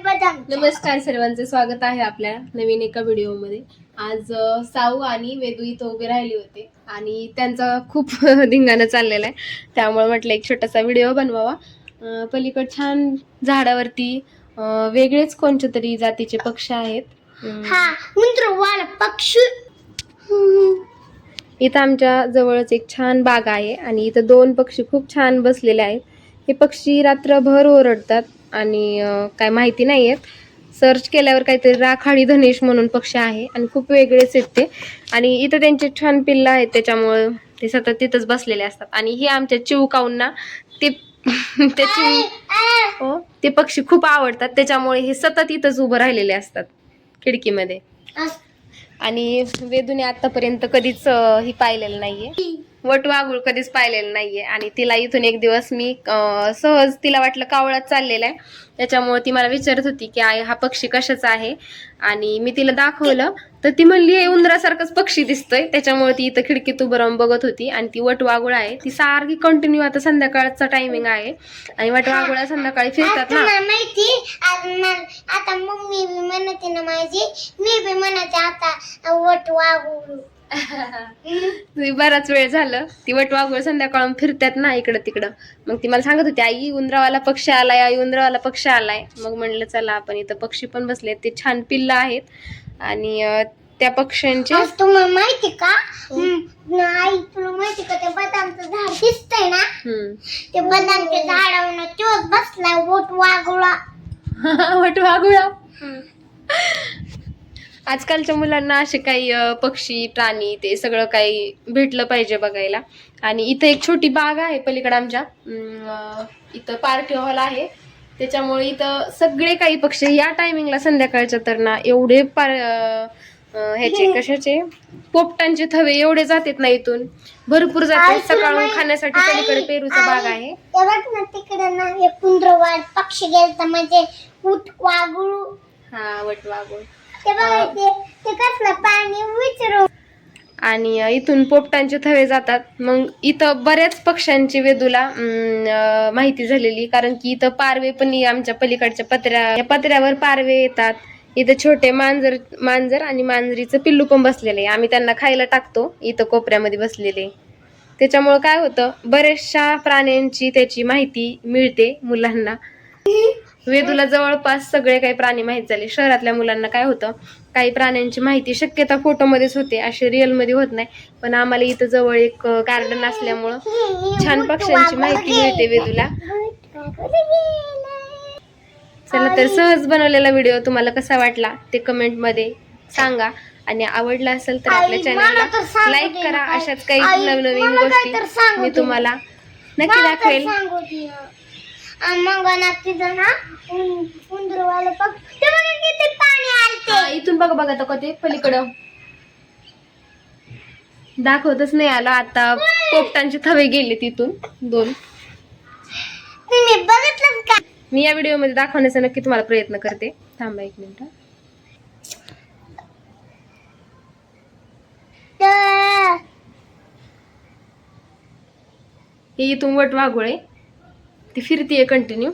बदाम. नमस्कार सर्वांचे स्वागत आहे आपल्या नवीन एका व्हिडिओमध्ये. आज साऊ आणि वेदू इथं उभे राहिले होते आणि त्यांचा खूप धिंगाणा चाललेला आहे, त्यामुळे म्हटलं एक छोटासा व्हिडिओ बनवावा. पलीकड छान झाडावरती वेगळेच कोणत्या तरी जातीचे पक्षी आहेत. पक्षी. इथं आमच्या जवळच एक छान बाग आहे आणि इथं दोन पक्षी खूप छान बसलेले आहेत. हे पक्षी रात्रभर ओरडतात आणि काय माहिती नाही आहेत. सर्च केल्यावर काहीतरी राखाडी धनेश म्हणून पक्षी आहे आणि खूप वेगळेच आहेत ते. आणि इथं त्यांचे छान पिल्लं आहेत, त्याच्यामुळे ते सतत तिथंच बसलेले असतात. आणि हे आमच्या चिवकाऊंना ते ते पक्षी खूप आवडतात, त्याच्यामुळे हे सतत इथंच उभं राहिलेले असतात खिडकीमध्ये. आणि वेदूने आतापर्यंत कधीच ही पाहिलेलं नाहीये, वटवाघूळ कधीच पाहिलेलं नाहीये. आणि तिला इथून एक दिवस मी सहज तिला वाटलं कावळात चाललेला आहे, त्याच्यामुळे ती मला विचारत होती की आई हा पक्षी कशाचा आहे. आणि मी तिला दाखवलं तर ती म्हणली हे उंदरासारखंच पक्षी दिसतोय, त्याच्यामुळे ती इथं खिडकीत उभं राहून बघत होती. आणि ती वटवाघूळ आहे, ती सारखी कंटिन्यू, आता संध्याकाळचा टायमिंग आहे आणि वटवाघुळा संध्याकाळी फिरतात ना. माहिती आता मम्मी बी म्हणते ना माझी, मी बी म्हणते आता वटवाघूळ. बराच वेळ झालं, ती वटवाघूळ संध्याकाळून फिरतात ना इकडं तिकडं. मग ती मला सांगत होती आई उंदरावाला पक्षी आलाय, आई उंदरावाला पक्षी आलाय. मग म्हणलं चला आपण इथं पक्षी पण बसले, ते छान पिल्लं आहेत. आणि त्या पक्ष्यांचे तुम्हाला माहिती का, आई तुला माहिती का ते बदामचं झाड दिसतंय ना, ते बदामच्या झाडावर तोच बसलाय वटवाघुळा. वटवाघुळा. आजकालच्या मुलांना असे काही पक्षी प्राणी ते सगळं काही भेटलं पाहिजे बघायला. आणि इथं एक छोटी बाग आहे पलीकडे आमच्या, इथं पार्टी हॉल आहे, त्याच्यामुळे इथं सगळे काही पक्षी या टायमिंगला संध्याकाळच्या तर ना एवढे ह्याचे कशाचे पोपटांचे थवे एवढे जातात ना, इथून भरपूर जातात. सकाळून खाण्यासाठी पलीकडे पेरूचा बाग आहे. तिकडे ना एक कुंद्रवाड पक्षी गेलता, म्हणजे वटवाघूळ. हा, वटवाघूळ. ते कसलं पाणी विचारू. आणि इथून पोपटांचे थवे जातात. मग इथं बऱ्याच पक्ष्यांची वेदूला माहिती झालेली, कारण की इथं पारवे पण आमच्या पलीकडच्या पत्र्यावर पारवे येतात. इथं छोटे मांजर आणि मांजरीचं पिल्लू पण बसलेले, आम्ही त्यांना खायला टाकतो इथं कोपऱ्यामध्ये बसलेले. त्याच्यामुळं काय होतं, बऱ्याचशा प्राण्यांची त्याची माहिती मिळते मुलांना. वेदूला जवळपास सगळे काही प्राणी माहीत झाले. शहरातल्या मुलांना काय होतं, काही प्राण्यांची माहिती शक्यता फोटोमध्येच होते, असे रिअल मध्ये होत नाही. पण आम्हाला इथं जवळ एक गार्डन असल्यामुळं छान पक्ष्यांची माहिती मिळते वेदूला. चला तर सहज बनवलेला व्हिडिओ तुम्हाला कसा वाटला ते कमेंट मध्ये सांगा. आणि आवडला असेल तर आपल्या चॅनलला लाईक करा. अशाच काही नवनवीन गोष्टी मी तुम्हाला नक्की दाखवेल. इथून बघा तर कधी पलीकडं दाखवतच नाही आलं. आता पोपटांचे थवे गेले तिथून दोन. मी या व्हिडिओ मध्ये दाखवण्याचा नक्की तुम्हाला प्रयत्न करते. थांबा एक मिनिट. हे इथून वटवाघूळ आहे, ती फिरतीये कंटिन्यू.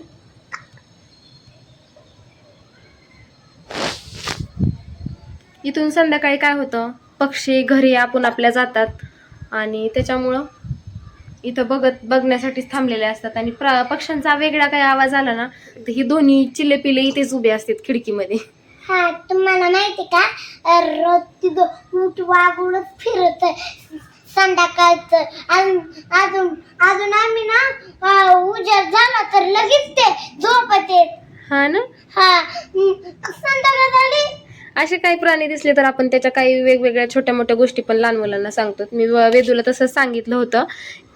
इथून संध्याकाळी काय होतं, पक्षी घरी आपण आपल्या जातात आणि त्याच्यामुळं इथं बघण्यासाठीच थांबलेले असतात. आणि पक्ष्यांचा वेगळा काही आवाज आला ना तर ही दोन्ही चिल्ले पिल्ले इथेच उभे असतात खिडकीमध्ये. हा, तुम्हाला माहिती का, रोज वटवाघूळ फिरत संध्याकाळचं. अजून आम्ही ना उजेड झाला तर लगेच ते झोपते. हा ना. हा, संध्याकाळ झाली. असे काही प्राणी दिसले तर आपण त्याच्या काही वेगवेगळ्या छोट्या मोठ्या गोष्टी पण लहान मुलांना सांगतो. मी वेदूला तसंच सांगितलं होतं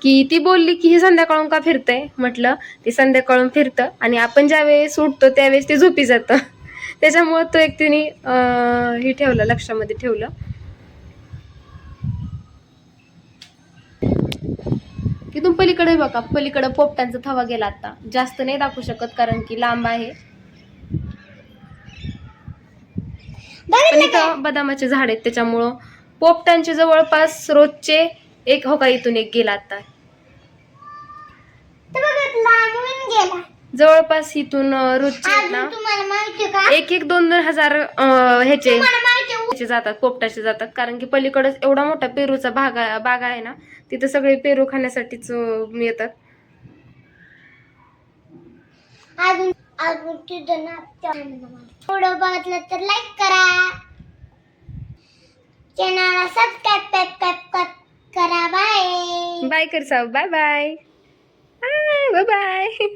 की ती बोलली की हे संध्याकाळून का फिरतंय, म्हटलं ते संध्याकाळून फिरतं आणि आपण ज्यावेळेस उठतो त्यावेळेस ते झोपी जातं. त्याच्यामुळे तो एक तिने हे ठेवलं, लक्षामध्ये ठेवलं. तिथून पलीकडे बघा, पलीकडे पोपटांचा थवा गेला. आता जास्त नाही दाखवू शकत कारण की लांब आहे. पण इथं बदामाचे झाड आहेत, त्याच्यामुळं पोपटांचे जवळपास रोजचे एक हो का इथून एक गेला. आता जवळपास इथून रोजचे ना. तुम्हाला माहिती एक 2-2 हजार ह्याचे तुम्हाला माहिती आहे, ह्याचे जातात, पोपटाचे जातात. कारण की पलीकडेच एवढा मोठा पेरूचा बाग आहे ना, तिथं सगळे पेरू खाण्यासाठीच येतात. अजून अजून तुझं नाव थोडं बघितलं तर लाईक करा, चॅनलला सबस्क्राईब करा. बाय बाय कर साव, बाय बाय बाय बाय.